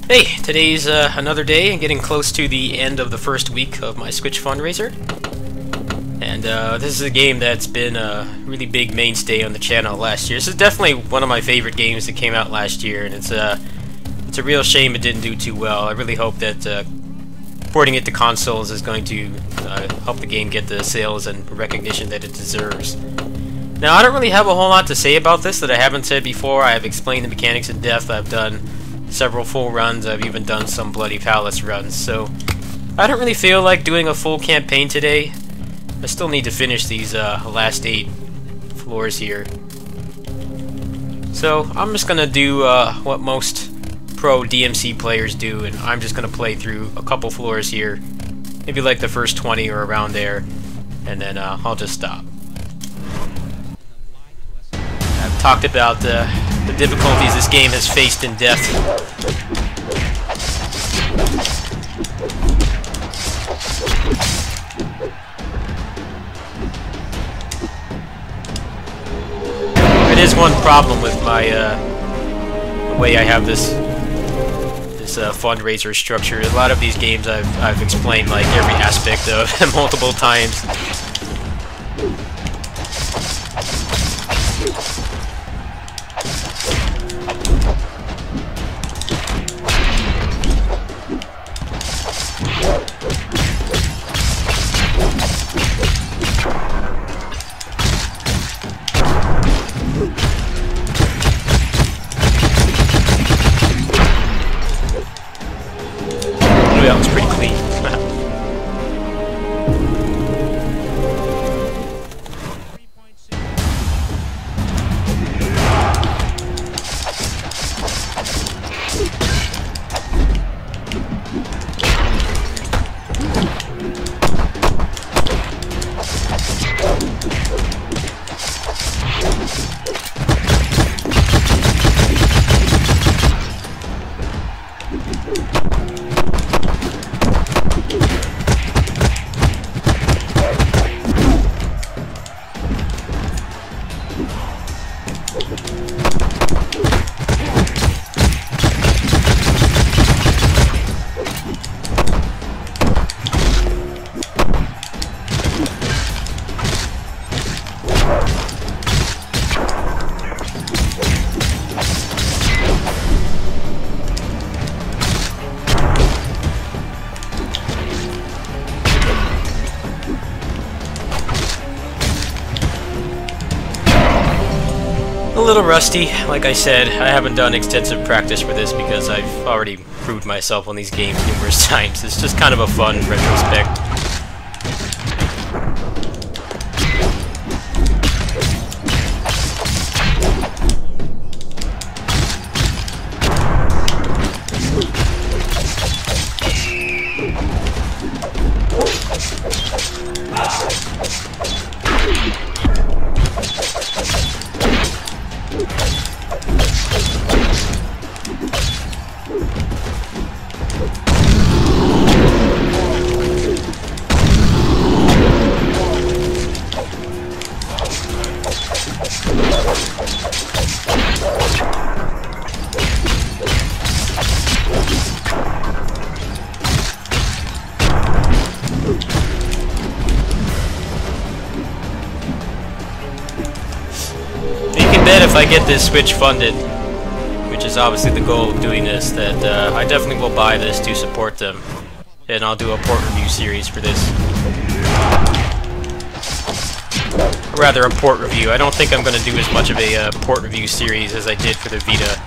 Hey, today's another day and getting close to the end of the first week of my Switch Fundraiser. And this is a game that's been a really big mainstay on the channel last year. This is definitely one of my favorite games that came out last year, and it's a real shame it didn't do too well. I really hope that porting it to consoles is going to help the game get the sales and recognition that it deserves. Now, I don't really have a whole lot to say about this that I haven't said before. I have explained the mechanics in depth. I've done several full runs. I've even done some Bloody Palace runs, so I don't really feel like doing a full campaign today. I still need to finish these last 8 floors here. So I'm just gonna do what most pro DMC players do, and I'm just gonna play through a couple floors here, maybe like the first 20 or around there, and then I'll just stop. I've talked about the difficulties this game has faced in depth. It is one problem with my the way I have this fundraiser structure. A lot of these games I've explained like every aspect of multiple times. That was pretty clean. A little rusty, like I said. I haven't done extensive practice for this because I've already proved myself on these games numerous times. It's just kind of a fun retrospect. If I get this Switch funded, which is obviously the goal of doing this, that I definitely will buy this to support them, and I'll do a port review series for this. Or rather, a port review. I don't think I'm going to do as much of a port review series as I did for the Vita.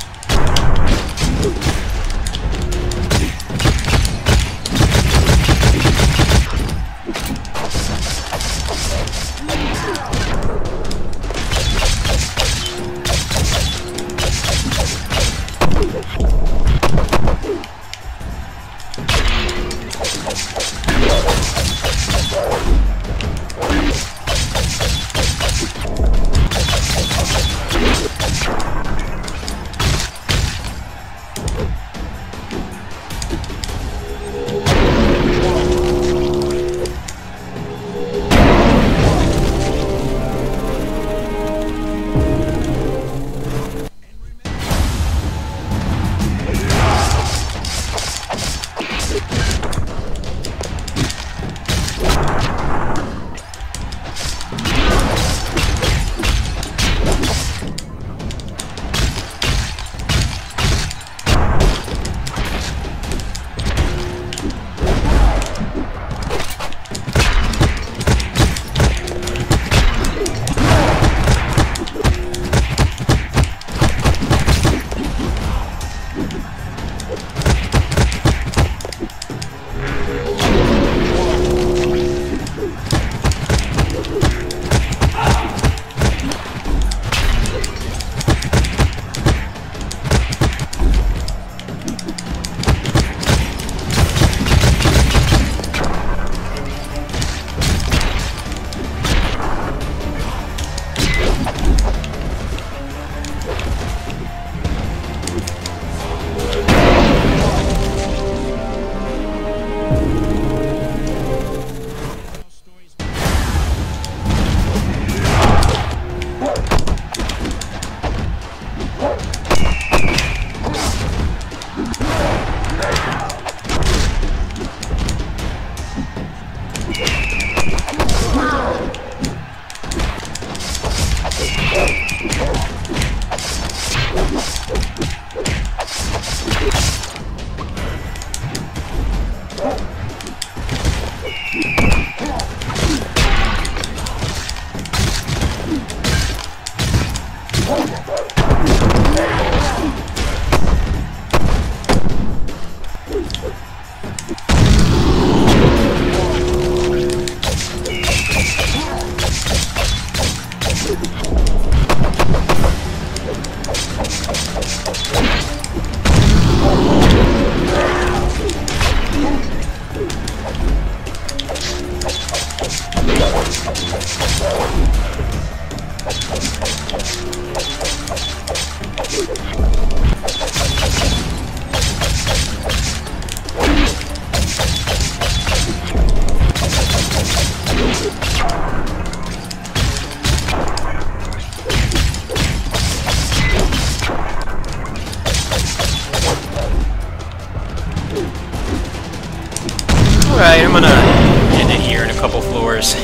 couple floors.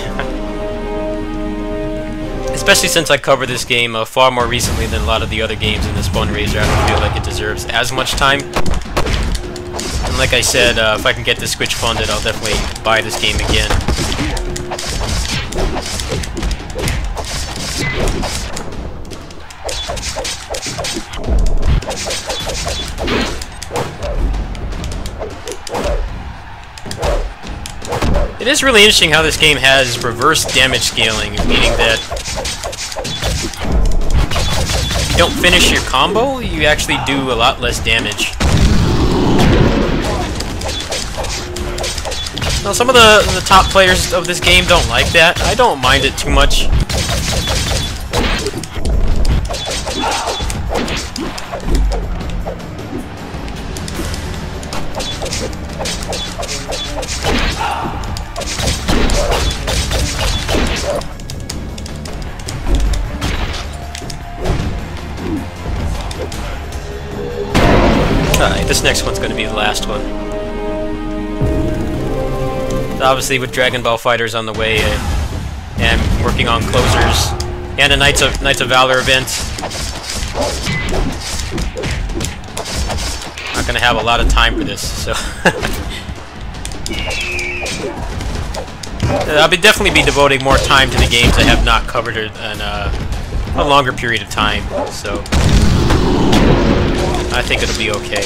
Especially since I covered this game far more recently than a lot of the other games in this fundraiser. I don't feel like it deserves as much time. And like I said, if I can get this Switch funded, I'll definitely buy this game again. It is really interesting how this game has reverse damage scaling, meaning that if you don't finish your combo, you actually do a lot less damage. Now, some of the top players of this game don't like that. I don't mind it too much. Alright, this next one's going to be the last one. Obviously, with Dragon Ball FighterZ on the way, and working on closers, and a Knights of Valor event. Not going to have a lot of time for this, so... I'll definitely be devoting more time to the games I have not covered in a longer period of time, so... I think it'll be okay.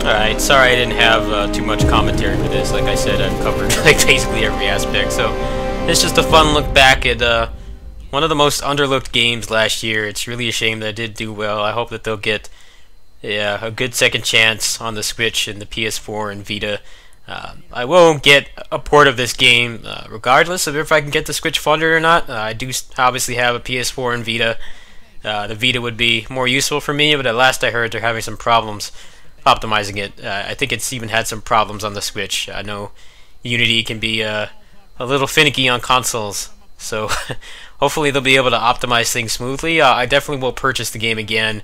Alright, sorry I didn't have too much commentary for this. Like I said, I've covered like basically every aspect, so it's just a fun look back at one of the most underlooked games last year. It's really a shame that it did do well. I hope that they'll get a good second chance on the Switch and the PS4 and Vita. I will get a port of this game regardless of if I can get the Switch funded or not. I do obviously have a PS4 and Vita. The Vita would be more useful for me, but at last I heard they're having some problems optimizing it. I think it's even had some problems on the Switch. I know Unity can be a little finicky on consoles, so hopefully they'll be able to optimize things smoothly. I definitely will purchase the game again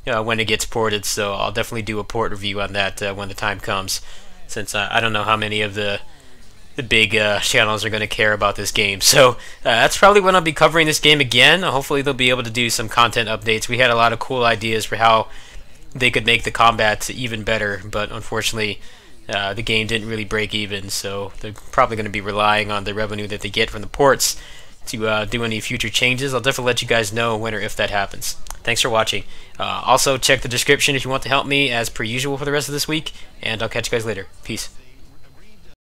when it gets ported, so I'll definitely do a port review on that when the time comes, since I don't know how many of the big channels are going to care about this game. So that's probably when I'll be covering this game again. Hopefully they'll be able to do some content updates. We had a lot of cool ideas for how they could make the combat even better, but unfortunately the game didn't really break even, so they're probably going to be relying on the revenue that they get from the ports to do any future changes. I'll definitely let you guys know when or if that happens. Thanks for watching. Also check the description if you want to help me as per usual for the rest of this week, and I'll catch you guys later. Peace.